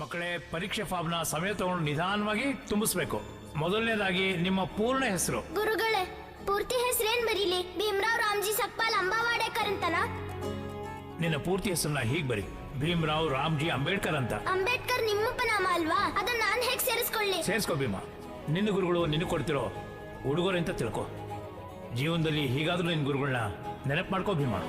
ಮಕ್ಕಳೇ, ಪರೀಕ್ಷೆ ಫಾರ್ಮ್ನ ಸಮಯ ತಗೊಂಡು ನಿಧಾನವಾಗಿ ತುಂಬಿಸ್ಬೇಕು. ಮೊದಲನೇದಾಗಿ ನಿಮ್ಮ ಪೂರ್ಣ ಹೆಸರು. ಗುರುಗಳೇ, ಪೂರ್ತಿ ಹೆಸರೇನ್ ಬರೀಲಿ? ಭೀಮರಾವ್ ರಾಮ್ಜಿ ಸಕ್ಪಾಲ್ ಅಂಬಾವಾಡೇಕರ್ ಅಂತನಾ? ನಿನ್ನ ಪೂರ್ತಿ ಹೆಸರನ್ನ ಹೀಗೆ ಬರಿ, ಭೀಮರಾವ್ ರಾಮ್ಜಿ ಅಂಬೇಡ್ಕರ್ ಅಂತ. ಅಂಬೇಡ್ಕರ್ ನಿಮ್ಮಪ್ಪನಾಮ ಅಲ್ವಾ? ಅದನ್ನ ನಾನ್ ಹೇಗ್ ಸೇರಿಸ್ಕೊಳ್ಳಿ? ಸೇರಿಸ್ಕೋ ಭೀಮಾ. ನಿನ್ನ ಗುರುಗಳು ನಿನ್ನ ಕೊಡ್ತಿರೋ ಉಡುಗೊರೆ ಅಂತ ತಿಳ್ಕೊ. ಜೀವನದಲ್ಲಿ ಹೀಗಾದ್ರೂ ನಿನ್ನ ಗುರುಗಳನ್ನ ನೆನಪು ಮಾಡ್ಕೋ ಭೀಮಾ.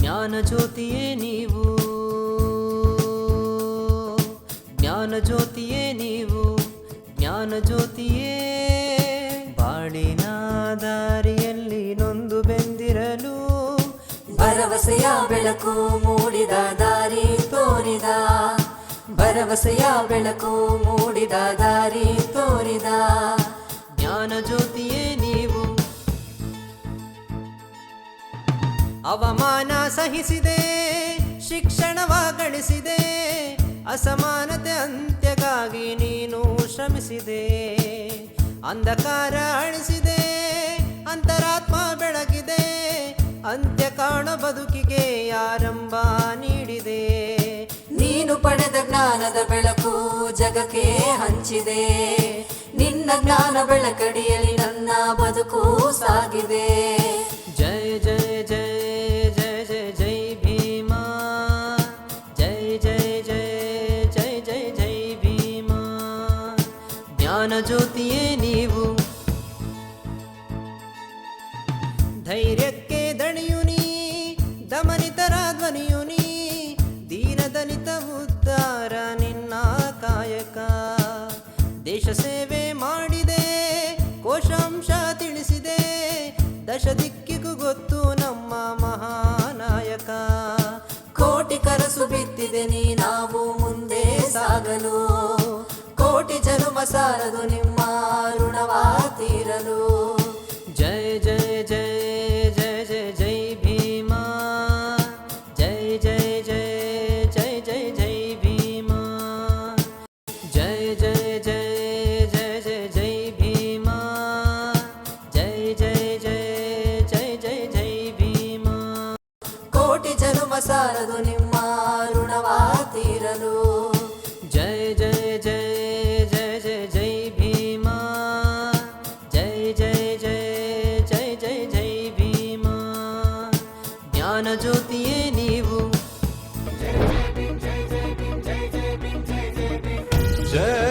ಜ್ಞಾನ ಜ್ಯೋತಿಯೇ ನೀವು, ಜ್ಞಾನ ಜ್ಯೋತಿಯೇ ನೀವು, ಜ್ಞಾನ ಜ್ಯೋತಿಯೇ. ಬಾಳಿನ ದಾರಿಯಲ್ಲಿ ನೊಂದು ಬೆಂದಿರಲು ಭರವಸೆಯ ಬೆಳಕು ಮೂಡಿದ ದಾರಿ ತೋರಿದ, ಭರವಸೆಯ ಬೆಳಕು ಮೂಡಿದ ದಾರಿ ತೋರಿದ ಜ್ಞಾನ ಜ್ಯೋತಿಯೇ ನೀವು. ಅವಮಾನ ಸಹಿಸಿದೆ, ಶಿಕ್ಷಣವ ಗಳಿಸಿದೆ, ಅಸಮಾನತೆ ಅಂತ್ಯಕ್ಕಾಗಿ ನೀನು ಶ್ರಮಿಸಿದೆ. ಅಂಧಕಾರ ಅಳಿಸಿದೆ, ಅಂತರಾತ್ಮ ಬೆಳಗಿದೆ, ಅಂತ್ಯ ಕಾಣ ಬದುಕಿಗೆ ಆರಂಭ ನೀಡಿದೆ. ನೀನು ಪಡೆದ ಜ್ಞಾನದ ಬೆಳಕು ಜಗಕ್ಕೆ ಹಂಚಿದೆ, ನಿನ್ನ ಜ್ಞಾನ ಬೆಳಕಡಿಯಲ್ಲಿ ನನ್ನ ಬದುಕು ಸಾಗಿದೆ. ಜಯ ಜಯ ಜಯ ಜಯ ಜಯ ಜೈ ಭೀಮಾ, ಜಯ ಜಯ ಜಯ ಜಯ ಜಯ ಜೈ ಭೀಮಾ. ಜ್ಞಾನ ಜ್ಯೋತಿಯೇ ನೀವು, ಧೈರ್ಯಕ್ಕೆ ದಣಿಯು ನೀ, ದಮನಿತರ ಧ್ವನಿಯು ನೀ, ದೀನದಲಿತ ಉದ್ಧಾರ ನಿನ್ನ ಕಾಯಕ. ದೇಶ ಸೇವೆ ಮಾಡಿದೆ, ಕೋಶಾಂಶ ತಿಳಿಸಿದೆ, ದಶ ದಿಕ್ಕಿಗೂ ಗೊತ್ತು ನಮ್ಮ ಮಹಾನಾಯಕ. ಕೋಟಿ ಕನಸು ಬಿತ್ತಿದೆ ನೀ ನಾವು ಮುಂದೆ ಸಾಗಲು, ಕೋಟಿ ಜನುಮ ಸಾರದು ನಿಮ್ಮ ಋಣವ ತೀರಲು. ಜಯ ಜಯ ಜಯ ಜಯ ಜಯ ಜೈ ಭೀಮಾ, ಜಯ ಜಯ ಜಯ ಜಯ ಜಯ ಜೈ ಭೀಮಾ, ಜಯ ಜಯ ಜಯ ಜಯ ಜಯ ಜೈ ಭೀಮಾ, ಜಯ ಜಯ ಜಯ ಜಯ ಜಯ ಜೈ ಭೀಮಾ. ಕೋಟಿ ಜನುಮ ಸಾರದು ನಿಮ್ಮ ಋಣವ ತೀರಲು. ಜಯ ಜಯ ಜಯ ಜಯ ಜಯ ಜೈ ಭೀಮಾ, ಜಯ ಜಯ ಜಯ ಜಯ ಜಯ ಜೈ ಭೀಮಾ. ಜ್ಞಾನ ಜ್ಯೋತಿಯೇ ನೀವು. ಜಯ